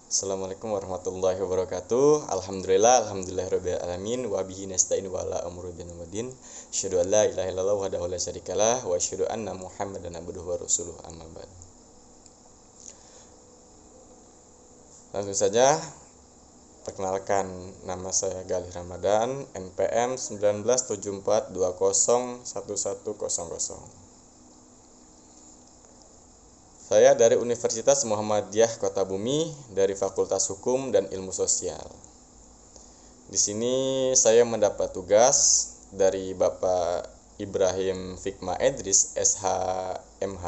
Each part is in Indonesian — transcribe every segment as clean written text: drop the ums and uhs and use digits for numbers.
Assalamualaikum warahmatullahi wabarakatuh. Alhamdulillahirabbil alamin wa bihi nasta'in wa ala umuri dunya waddin. Asyhadu an la ilaha illallah wahdahu la syarikalah wa asyhadu anna Muhammadan abduhu wa rasuluh amma ba'd. Langsung saja, perkenalkan, nama saya Galih Ramadan, NPM 1974201100. Saya dari Universitas Muhammadiyah Kota Bumi, dari Fakultas Hukum dan Ilmu Sosial. Di sini saya mendapat tugas dari Bapak Ibrahim Fikma Edris, SH.MH,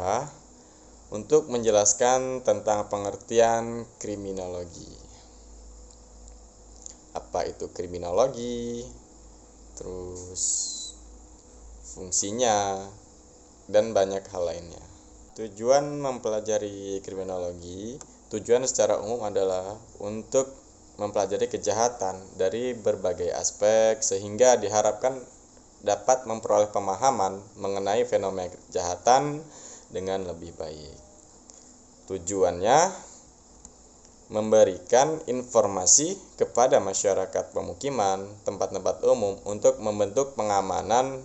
untuk menjelaskan tentang pengertian kriminologi. Apa itu kriminologi, terus fungsinya, dan banyak hal lainnya. Tujuan mempelajari kriminologi, tujuan secara umum adalah untuk mempelajari kejahatan dari berbagai aspek sehingga diharapkan dapat memperoleh pemahaman mengenai fenomena kejahatan dengan lebih baik. Tujuannya memberikan informasi kepada masyarakat pemukiman, tempat-tempat umum untuk membentuk pengamanan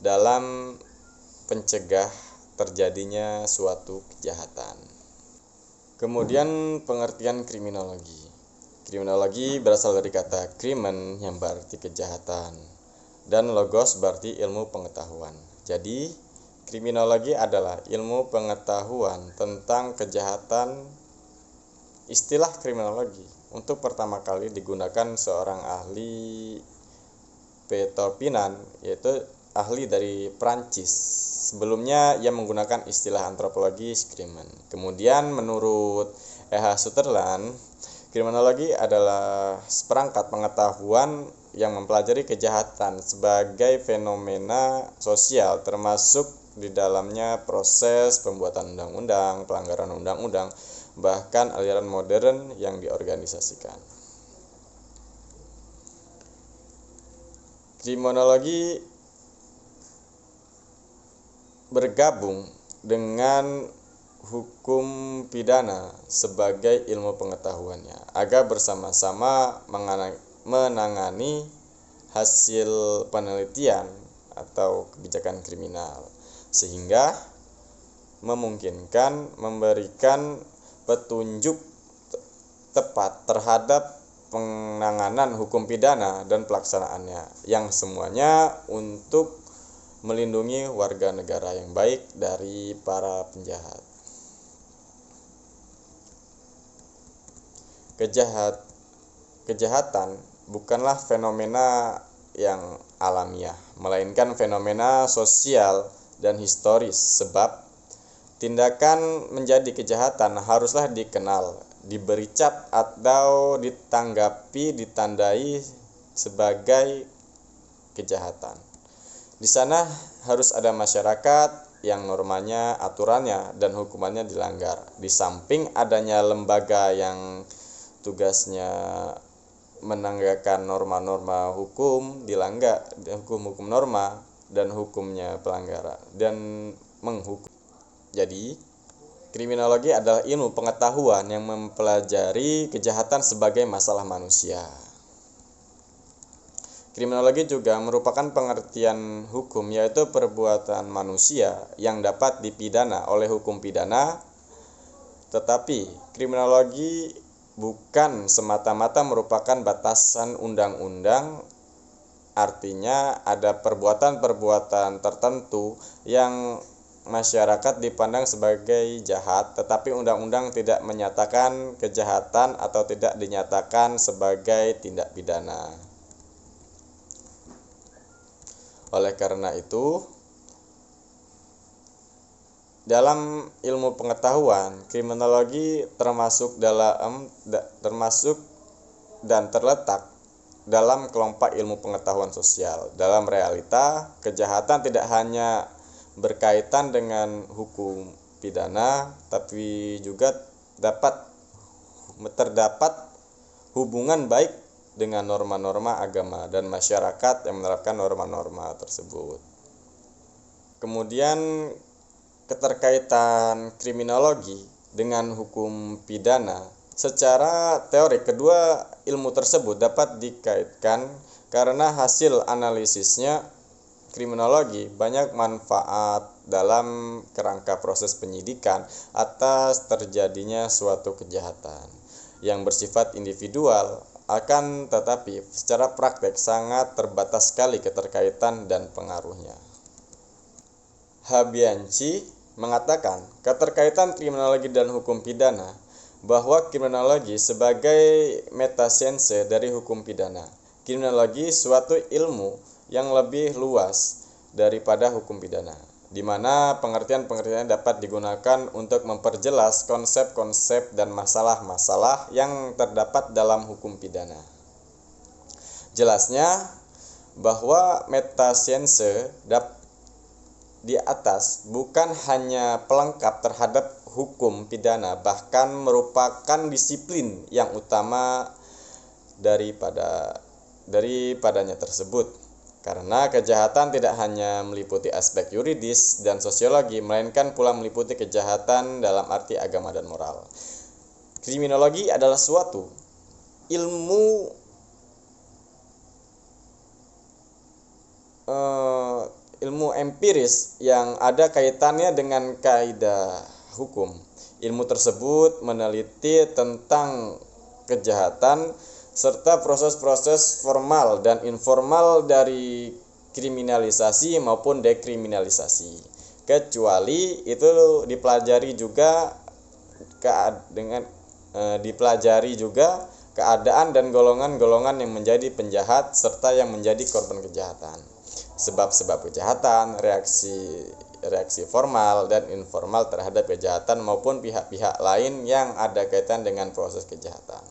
dalam pencegah terjadinya suatu kejahatan. Kemudian pengertian kriminologi. Kriminologi berasal dari kata krimen yang berarti kejahatan dan logos berarti ilmu pengetahuan. Jadi, kriminologi adalah ilmu pengetahuan tentang kejahatan. Istilah kriminologi untuk pertama kali digunakan seorang ahli Peter Pinan, yaitu ahli dari Prancis. Sebelumnya ia menggunakan istilah antropologi krimen. Kemudian menurut E.H. Sutherland, kriminologi adalah seperangkat pengetahuan yang mempelajari kejahatan sebagai fenomena sosial, termasuk di dalamnya proses pembuatan undang-undang, pelanggaran undang-undang, bahkan aliran modern yang diorganisasikan. Kriminologi bergabung dengan hukum pidana sebagai ilmu pengetahuannya agar bersama-sama menangani hasil penelitian atau kebijakan kriminal, sehingga memungkinkan memberikan petunjuk tepat terhadap penanganan hukum pidana dan pelaksanaannya, yang semuanya untuk melindungi warga negara yang baik dari para penjahat. Kejahatan bukanlah fenomena yang alamiah, melainkan fenomena sosial dan historis, sebab tindakan menjadi kejahatan haruslah dikenal, diberi cap atau ditandai sebagai kejahatan. Di sana harus ada masyarakat yang normanya, aturannya, dan hukumannya dilanggar. Di samping adanya lembaga yang tugasnya menegakkan norma-norma hukum dilanggar, hukum norma dan hukumnya pelanggaran dan menghukum. Jadi, kriminologi adalah ilmu pengetahuan yang mempelajari kejahatan sebagai masalah manusia. Kriminologi juga merupakan pengertian hukum, yaitu perbuatan manusia yang dapat dipidana oleh hukum pidana. Tetapi kriminologi bukan semata-mata merupakan batasan undang-undang, artinya ada perbuatan-perbuatan tertentu yang masyarakat dipandang sebagai jahat, tetapi undang-undang tidak menyatakan kejahatan atau tidak dinyatakan sebagai tindak pidana. Oleh karena itu, dalam ilmu pengetahuan, kriminologi termasuk dan terletak dalam kelompok ilmu pengetahuan sosial. Dalam realita, kejahatan tidak hanya berkaitan dengan hukum pidana, tapi juga terdapat hubungan baik dengan norma-norma agama dan masyarakat yang menerapkan norma-norma tersebut. Kemudian keterkaitan kriminologi dengan hukum pidana Secara teori, kedua ilmu tersebut dapat dikaitkan karena hasil analisisnya kriminologi banyak manfaat dalam kerangka proses penyidikan atas terjadinya suatu kejahatan yang bersifat individual, akan tetapi secara praktek sangat terbatas sekali keterkaitan dan pengaruhnya. Habianci mengatakan keterkaitan kriminologi dan hukum pidana bahwa kriminologi sebagai metasiense dari hukum pidana. Kriminologi suatu ilmu yang lebih luas daripada hukum pidana, di mana pengertian-pengertian dapat digunakan untuk memperjelas konsep-konsep dan masalah-masalah yang terdapat dalam hukum pidana. Jelasnya bahwa metasiense di atas bukan hanya pelengkap terhadap hukum pidana, bahkan merupakan disiplin yang utama daripadanya tersebut. Karena kejahatan tidak hanya meliputi aspek yuridis dan sosiologi, melainkan pula meliputi kejahatan dalam arti agama dan moral. Kriminologi adalah suatu ilmu empiris yang ada kaitannya dengan kaidah hukum. Ilmu tersebut meneliti tentang kejahatan serta proses-proses formal dan informal dari kriminalisasi maupun dekriminalisasi. Kecuali itu dipelajari juga keadaan dan golongan-golongan yang menjadi penjahat serta yang menjadi korban kejahatan. Sebab-sebab kejahatan, reaksi formal dan informal terhadap kejahatan maupun pihak-pihak lain yang ada kaitan dengan proses kejahatan.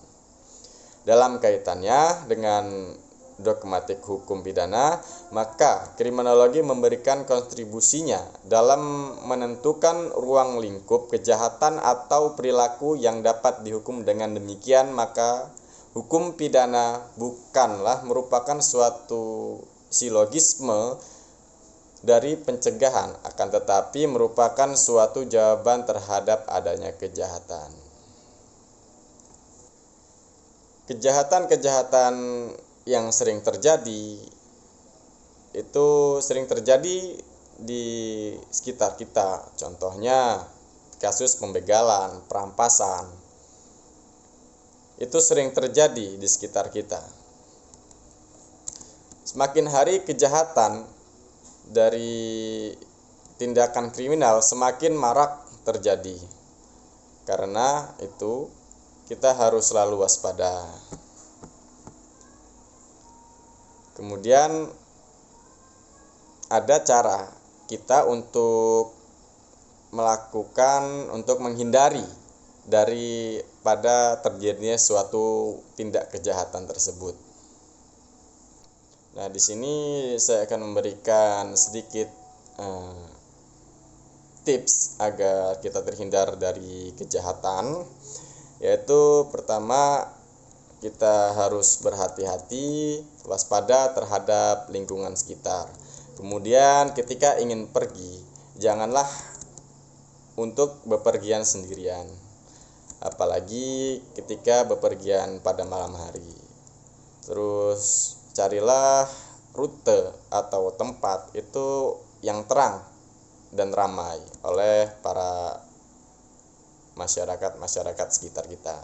Dalam kaitannya dengan dogmatik hukum pidana, maka kriminologi memberikan kontribusinya dalam menentukan ruang lingkup kejahatan atau perilaku yang dapat dihukum. Dengan demikian, maka hukum pidana bukanlah merupakan suatu silogisme dari pencegahan, akan tetapi merupakan suatu jawaban terhadap adanya kejahatan. Kejahatan-kejahatan yang sering terjadi itu sering terjadi di sekitar kita. Contohnya kasus pembegalan, perampasan. Itu sering terjadi di sekitar kita. Semakin hari kejahatan dari tindakan kriminal semakin marak terjadi. Karena itu kita harus selalu waspada. Kemudian ada cara kita untuk menghindari daripada terjadinya suatu tindak kejahatan tersebut. Nah, di sini saya akan memberikan sedikit tips agar kita terhindar dari kejahatan, yaitu pertama, kita harus berhati-hati, waspada terhadap lingkungan sekitar. Kemudian ketika ingin pergi, janganlah untuk bepergian sendirian, apalagi ketika bepergian pada malam hari. Terus carilah rute atau tempat itu yang terang dan ramai oleh para masyarakat sekitar kita.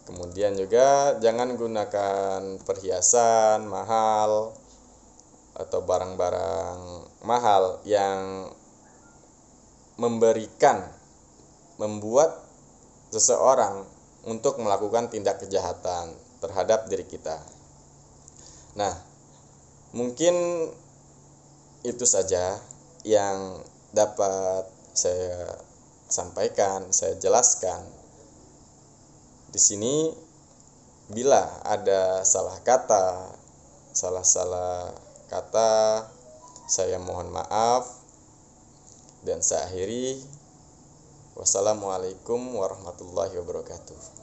Kemudian juga jangan gunakan perhiasan mahal atau barang-barang mahal yang membuat seseorang untuk melakukan tindak kejahatan terhadap diri kita. Nah, mungkin itu saja yang dapat saya sampaikan, saya jelaskan. Di sini bila ada salah kata, saya mohon maaf, dan saya akhiri. Wassalamualaikum warahmatullahi wabarakatuh.